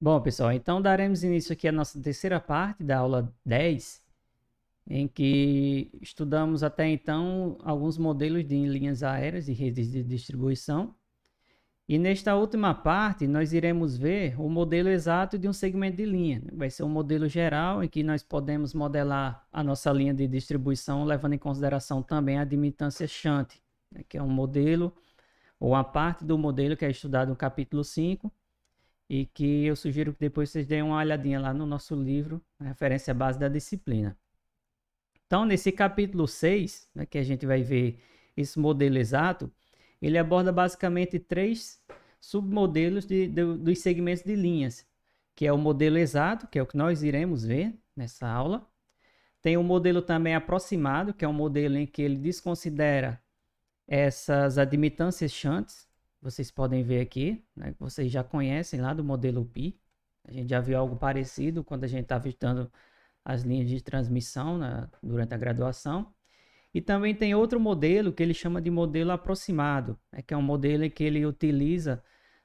Bom, pessoal, então daremos início aqui à nossa terceira parte da aula 10, em que estudamos até então alguns modelos de linhas aéreas e redes de distribuição. E nesta última parte, nós iremos ver o modelo exato de um segmento de linha. Vai ser um modelo geral em que nós podemos modelar a nossa linha de distribuição, levando em consideração também a admitância shunt, que é um modelo ou uma parte do modelo que é estudado no capítulo 5, e que eu sugiro que depois vocês deem uma olhadinha lá no nosso livro, a referência base da disciplina. Então, nesse capítulo 6, que a gente vai ver esse modelo exato, ele aborda basicamente três submodelos dos segmentos de linhas, que é o modelo exato, que é o que nós iremos ver nessa aula. Tem o modelo também aproximado, que é um modelo em que ele desconsidera essas admitâncias shunts. Vocês podem ver aqui, que vocês já conhecem lá do modelo Pi. A gente já viu algo parecido quando a gente estava estudando as linhas de transmissão durante a graduação. E também tem outro modelo que ele chama de modelo aproximado, que é um modelo em que ele utiliza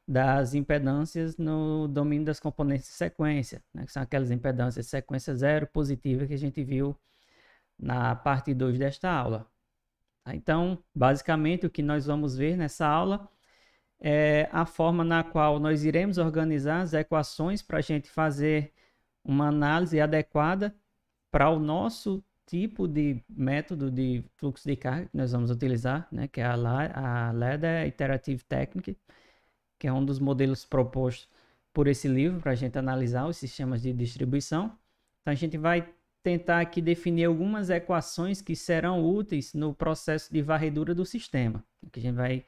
das impedâncias no domínio das componentes de sequência, que são aquelas impedâncias de sequência zero positiva que a gente viu na parte 2 desta aula. Então, basicamente, o que nós vamos ver nessa aula é a forma na qual nós iremos organizar as equações para a gente fazer uma análise adequada para o nosso tipo de método de fluxo de carga que nós vamos utilizar, que é a Ladder Iterative Technique, que é um dos modelos propostos por esse livro para a gente analisar os sistemas de distribuição. Então, a gente vai tentar aqui definir algumas equações que serão úteis no processo de varredura do sistema, que a gente vai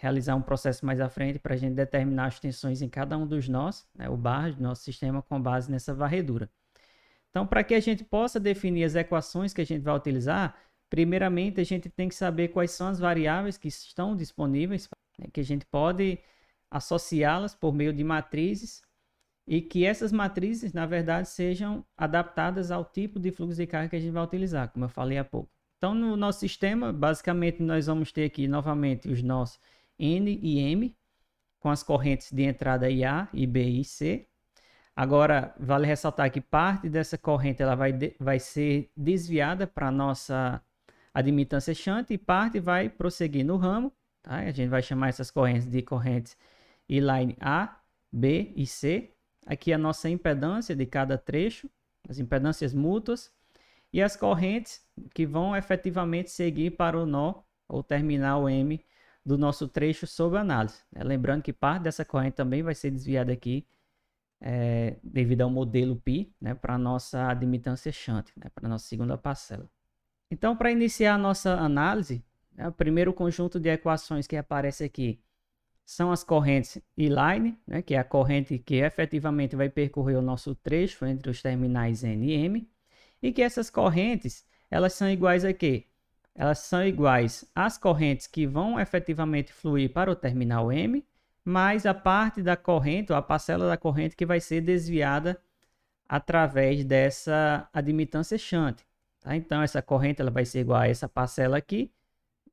realizar um processo mais à frente para a gente determinar as tensões em cada um dos nós, o barras do nosso sistema com base nessa varredura. Então, para que a gente possa definir as equações que a gente vai utilizar, primeiramente a gente tem que saber quais são as variáveis que estão disponíveis, que a gente pode associá-las por meio de matrizes e que essas matrizes, na verdade, sejam adaptadas ao tipo de fluxo de carga que a gente vai utilizar, como eu falei há pouco. Então, no nosso sistema, basicamente, nós vamos ter aqui novamente os nós N e M, com as correntes de entrada IA, IB e C. Agora, vale ressaltar que parte dessa corrente ela vai ser desviada para a nossa admitância shunt e parte vai prosseguir no ramo. Tá? A gente vai chamar essas correntes de correntes E-line A, B e C. Aqui a nossa impedância de cada trecho, as impedâncias mútuas. E as correntes que vão efetivamente seguir para o nó ou terminal M do nosso trecho sob análise. Lembrando que parte dessa corrente também vai ser desviada aqui devido ao modelo Pi, para a nossa admitância shunt, para a nossa segunda parcela. Então, para iniciar a nossa análise, o primeiro conjunto de equações que aparece aqui são as correntes E-line, que é a corrente que efetivamente vai percorrer o nosso trecho entre os terminais N e M, e que essas correntes, elas são iguais a quê? Elas são iguais às correntes que vão efetivamente fluir para o terminal M, mais a parte da corrente, ou a parcela da corrente que vai ser desviada através dessa admitância shunt. Tá? Então, essa corrente ela vai ser igual a essa parcela aqui,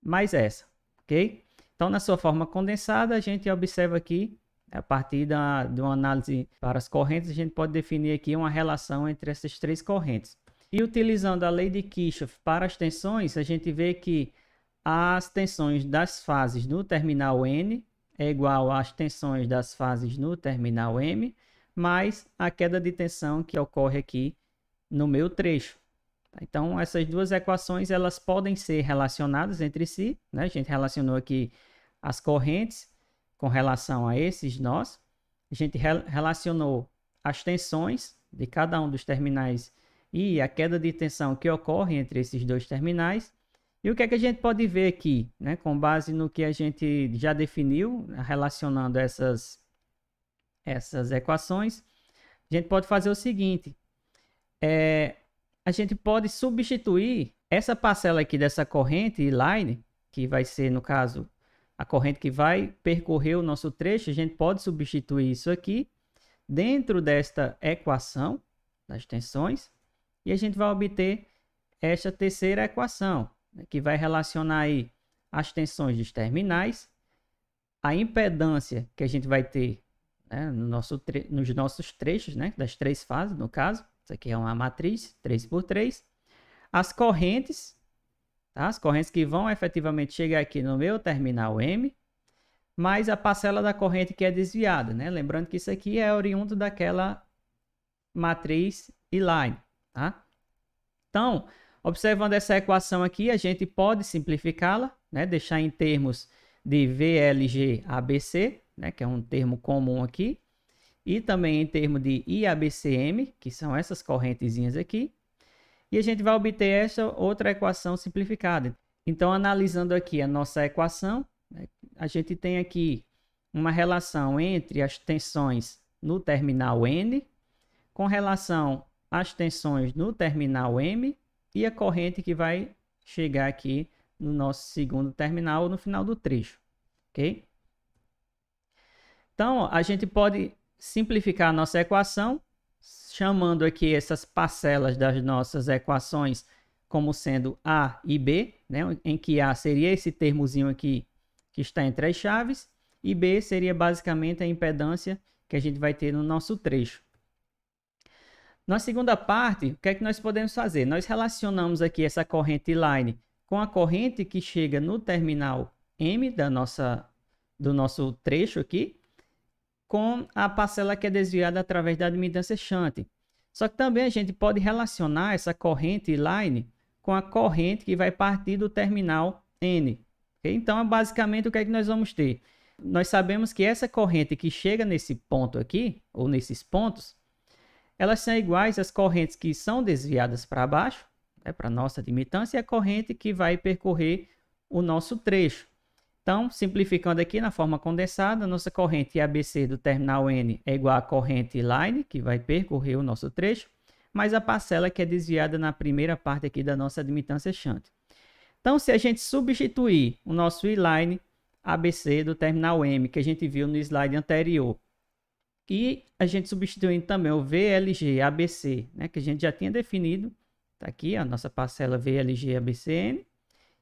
mais essa, ok? Então, na sua forma condensada, a gente observa aqui, a partir de uma análise para as correntes, a gente pode definir aqui uma relação entre essas três correntes. E utilizando a lei de Kirchhoff para as tensões, a gente vê que as tensões das fases no terminal N é igual às tensões das fases no terminal M, mais a queda de tensão que ocorre aqui no meu trecho. Então, essas duas equações elas podem ser relacionadas entre si. A gente relacionou aqui as correntes com relação a esses nós. A gente relacionou as tensões de cada um dos terminais e a queda de tensão que ocorre entre esses dois terminais. E o que é que a gente pode ver aqui, com base no que a gente já definiu, relacionando essas equações, a gente pode fazer o seguinte, a gente pode substituir essa parcela aqui dessa corrente E-line, que vai ser, no caso, a corrente que vai percorrer o nosso trecho, a gente pode substituir isso aqui dentro desta equação das tensões, e a gente vai obter esta terceira equação, que vai relacionar aí as tensões dos terminais, a impedância que a gente vai ter né, nos nossos trechos, né, das três fases, no caso. Isso aqui é uma matriz 3x3. As correntes, tá? As correntes que vão efetivamente chegar aqui no meu terminal M, mais a parcela da corrente que é desviada, né? Lembrando que isso aqui é oriundo daquela matriz E-line, tá? Então, observando essa equação aqui, a gente pode simplificá-la, né? Deixar em termos de VLG ABC, né? Que é um termo comum aqui, e também em termos de IABCM, que são essas correntezinhas aqui, e a gente vai obter essa outra equação simplificada. Então, analisando aqui a nossa equação, né? A gente tem aqui uma relação entre as tensões no terminal N com relação às tensões no terminal M e a corrente que vai chegar aqui no nosso segundo terminal no final do trecho, ok? Então, a gente pode simplificar a nossa equação, chamando aqui essas parcelas das nossas equações como sendo A e B, né? Em que A seria esse termozinho aqui que está entre as chaves, e B seria basicamente a impedância que a gente vai ter no nosso trecho. Na segunda parte, o que é que nós podemos fazer? Nós relacionamos aqui essa corrente line com a corrente que chega no terminal M do nosso trecho aqui, com a parcela que é desviada através da admitância shunt. Só que também a gente pode relacionar essa corrente line com a corrente que vai partir do terminal N. Okay? Então, basicamente, o que é que nós vamos ter? Nós sabemos que essa corrente que chega nesse ponto aqui, ou nesses pontos, elas são iguais às correntes que são desviadas para baixo, né, para a nossa admitância, e a corrente que vai percorrer o nosso trecho. Então, simplificando aqui na forma condensada, nossa corrente ABC do terminal N é igual à corrente line, que vai percorrer o nosso trecho, mais a parcela que é desviada na primeira parte aqui da nossa admitância shunt. Então, se a gente substituir o nosso E-line ABC do terminal M, que a gente viu no slide anterior, e a gente substituindo também o VLG ABC, né, que a gente já tinha definido, está aqui a nossa parcela VLG ABCN,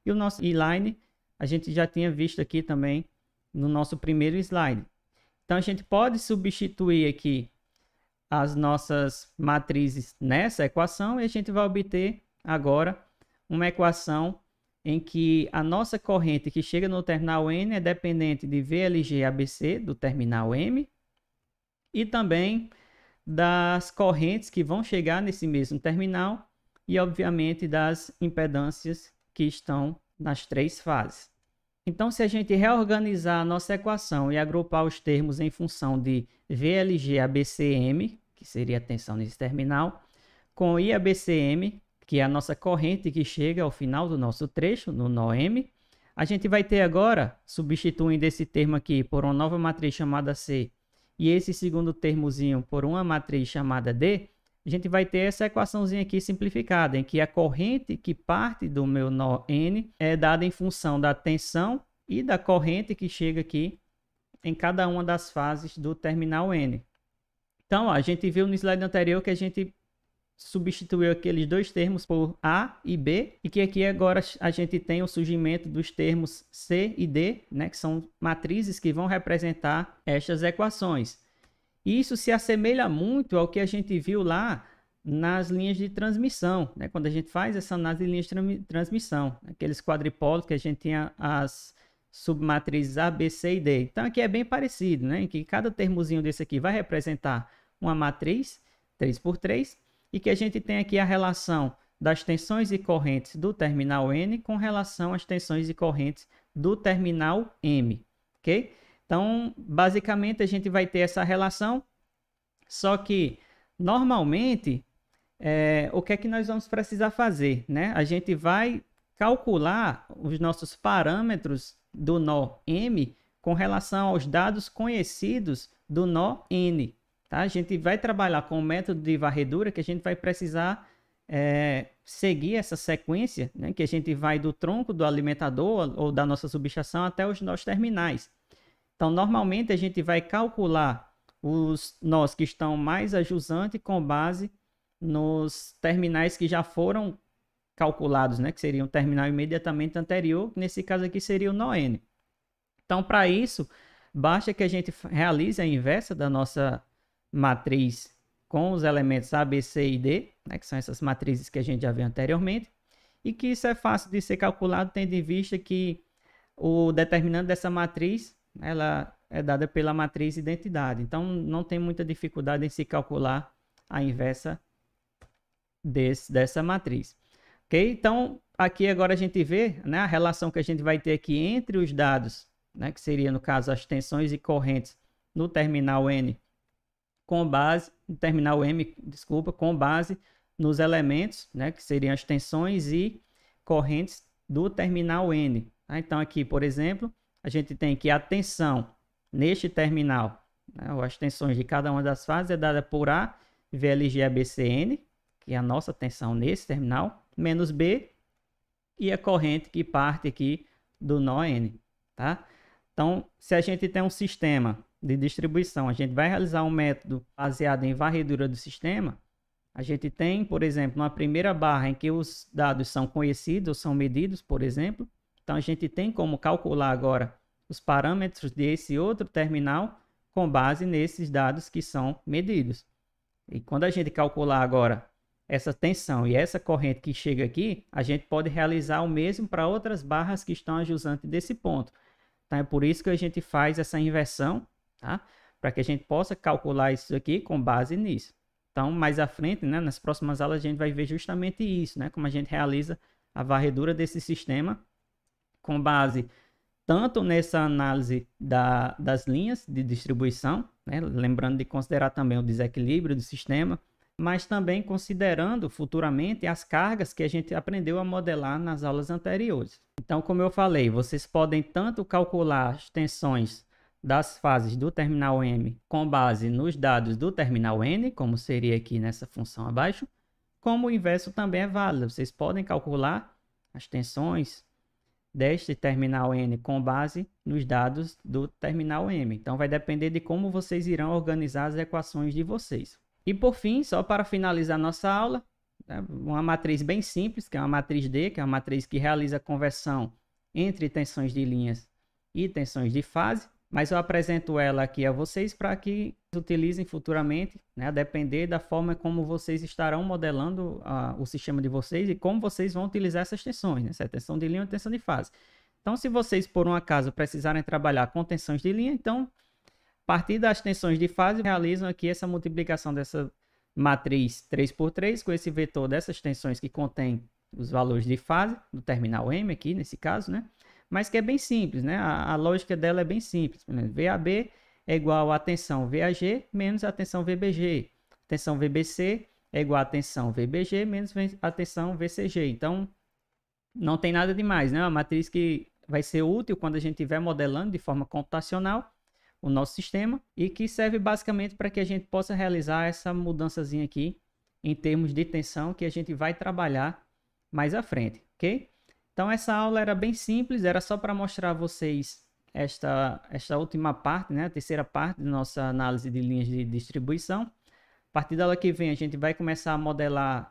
e o nosso E-line a gente já tinha visto aqui também no nosso primeiro slide. Então, a gente pode substituir aqui as nossas matrizes nessa equação e a gente vai obter agora uma equação em que a nossa corrente que chega no terminal N é dependente de VLG ABC do terminal M e também das correntes que vão chegar nesse mesmo terminal e, obviamente, das impedâncias que estão nas três fases. Então, se a gente reorganizar a nossa equação e agrupar os termos em função de VLG ABCM, que seria a tensão nesse terminal, com IABCM, que é a nossa corrente que chega ao final do nosso trecho, no nó M, a gente vai ter agora, substituindo esse termo aqui por uma nova matriz chamada C e esse segundo termozinho por uma matriz chamada D, a gente vai ter essa equaçãozinha aqui simplificada, em que a corrente que parte do meu nó N é dada em função da tensão e da corrente que chega aqui em cada uma das fases do terminal N. Então, ó, a gente viu no slide anterior que a gente substituiu aqueles dois termos por A e B, e que aqui agora a gente tem o surgimento dos termos C e D, né, que são matrizes que vão representar estas equações. E isso se assemelha muito ao que a gente viu lá nas linhas de transmissão, né? Quando a gente faz essa análise de linhas de transmissão, aqueles quadripólios que a gente tinha as submatrizes A, B, C e D. Então aqui é bem parecido, né? Em que cada termozinho desse aqui vai representar uma matriz 3x3 e que a gente tem aqui a relação das tensões e correntes do terminal N com relação às tensões e correntes do terminal M, ok? Então, basicamente, a gente vai ter essa relação, só que, normalmente, o que é que nós vamos precisar fazer, né? A gente vai calcular os nossos parâmetros do nó M com relação aos dados conhecidos do nó N, tá? A gente vai trabalhar com o método de varredura que a gente vai precisar seguir essa sequência, né? Que a gente vai do tronco do alimentador ou da nossa subestação até os nós terminais. Então, normalmente, a gente vai calcular os nós que estão mais ajusantes com base nos terminais que já foram calculados, né? Que seria um terminal imediatamente anterior, nesse caso aqui seria o nó N. Então, para isso, Basta que a gente realize a inversa da nossa matriz com os elementos A, B, C e D, né, que são essas matrizes que a gente já viu anteriormente, e que isso é fácil de ser calculado, tendo em vista que o determinante dessa matriz, ela é dada pela matriz identidade. Então, não tem muita dificuldade em se calcular a inversa dessa matriz. Ok? Então, aqui agora a gente vê, né, a relação que a gente vai ter aqui entre os dados, né, que seria, no caso, as tensões e correntes no terminal N, com base, no terminal M, desculpa, com base nos elementos, né, que seriam as tensões e correntes do terminal N. Tá? Então, aqui, por exemplo, a gente tem que a tensão neste terminal, né, ou as tensões de cada uma das fases é dada por A, VLG ABCN, que é a nossa tensão nesse terminal, menos B, e a corrente que parte aqui do nó N. Tá? Então, se a gente tem um sistema de distribuição, a gente vai realizar um método baseado em varredura do sistema, a gente tem, por exemplo, uma primeira barra em que os dados são conhecidos ou são medidos, por exemplo. Então, a gente tem como calcular agora os parâmetros desse outro terminal com base nesses dados que são medidos. E quando a gente calcular agora essa tensão e essa corrente que chega aqui, a gente pode realizar o mesmo para outras barras que estão adjacentes desse ponto. Então, é por isso que a gente faz essa inversão, tá? Para que a gente possa calcular isso aqui com base nisso. Então, mais à frente, né, nas próximas aulas, a gente vai ver justamente isso, né? Como a gente realiza a varredura desse sistema com base tanto nessa análise das linhas de distribuição, né? Lembrando de considerar também o desequilíbrio do sistema, mas também considerando futuramente as cargas que a gente aprendeu a modelar nas aulas anteriores. Então, como eu falei, vocês podem tanto calcular as tensões das fases do terminal M com base nos dados do terminal N, como seria aqui nessa função abaixo, como o inverso também é válido. Vocês podem calcular as tensões deste terminal N com base nos dados do terminal M. Então, vai depender de como vocês irão organizar as equações de vocês. E por fim, só para finalizar nossa aula, uma matriz bem simples, que é uma matriz D, que é uma matriz que realiza a conversão entre tensões de linhas e tensões de fase, mas eu apresento ela aqui a vocês para que utilizem futuramente, né, a depender da forma como vocês estarão modelando o sistema de vocês e como vocês vão utilizar essas tensões, né, se é tensão de linha ou tensão de fase. Então, se vocês, por um acaso, precisarem trabalhar com tensões de linha, então, a partir das tensões de fase, realizam aqui essa multiplicação dessa matriz 3×3 com esse vetor dessas tensões que contém os valores de fase, do terminal M aqui, nesse caso, né? Mas que é bem simples, né? A lógica dela é bem simples. VAB é igual a tensão VAG menos a tensão VBG. Tensão VBC é igual a tensão VBG menos a tensão VCG. Então, não tem nada demais, né? Uma matriz que vai ser útil quando a gente estiver modelando de forma computacional o nosso sistema e que serve basicamente para que a gente possa realizar essa mudançazinha aqui em termos de tensão que a gente vai trabalhar mais à frente, ok? Então essa aula era bem simples, era só para mostrar a vocês esta última parte, né? A terceira parte da nossa análise de linhas de distribuição. A partir da aula que vem a gente vai começar a modelar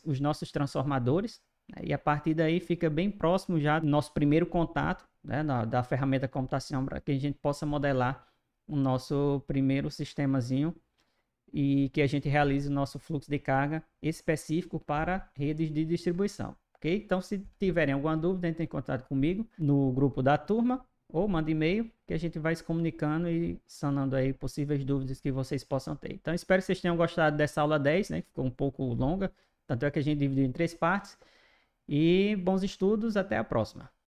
os nossos transformadores, né? E a partir daí fica bem próximo já do nosso primeiro contato, né, da ferramenta computação para que a gente possa modelar o nosso primeiro sistemazinho e que a gente realize o nosso fluxo de carga específico para redes de distribuição, ok? Então, se tiverem alguma dúvida, entrem em contato comigo no grupo da turma ou manda e-mail que a gente vai se comunicando e sanando aí possíveis dúvidas que vocês possam ter. Então, espero que vocês tenham gostado dessa aula 10, né, que ficou um pouco longa, tanto é que a gente dividiu em 3 partes. E bons estudos, até a próxima.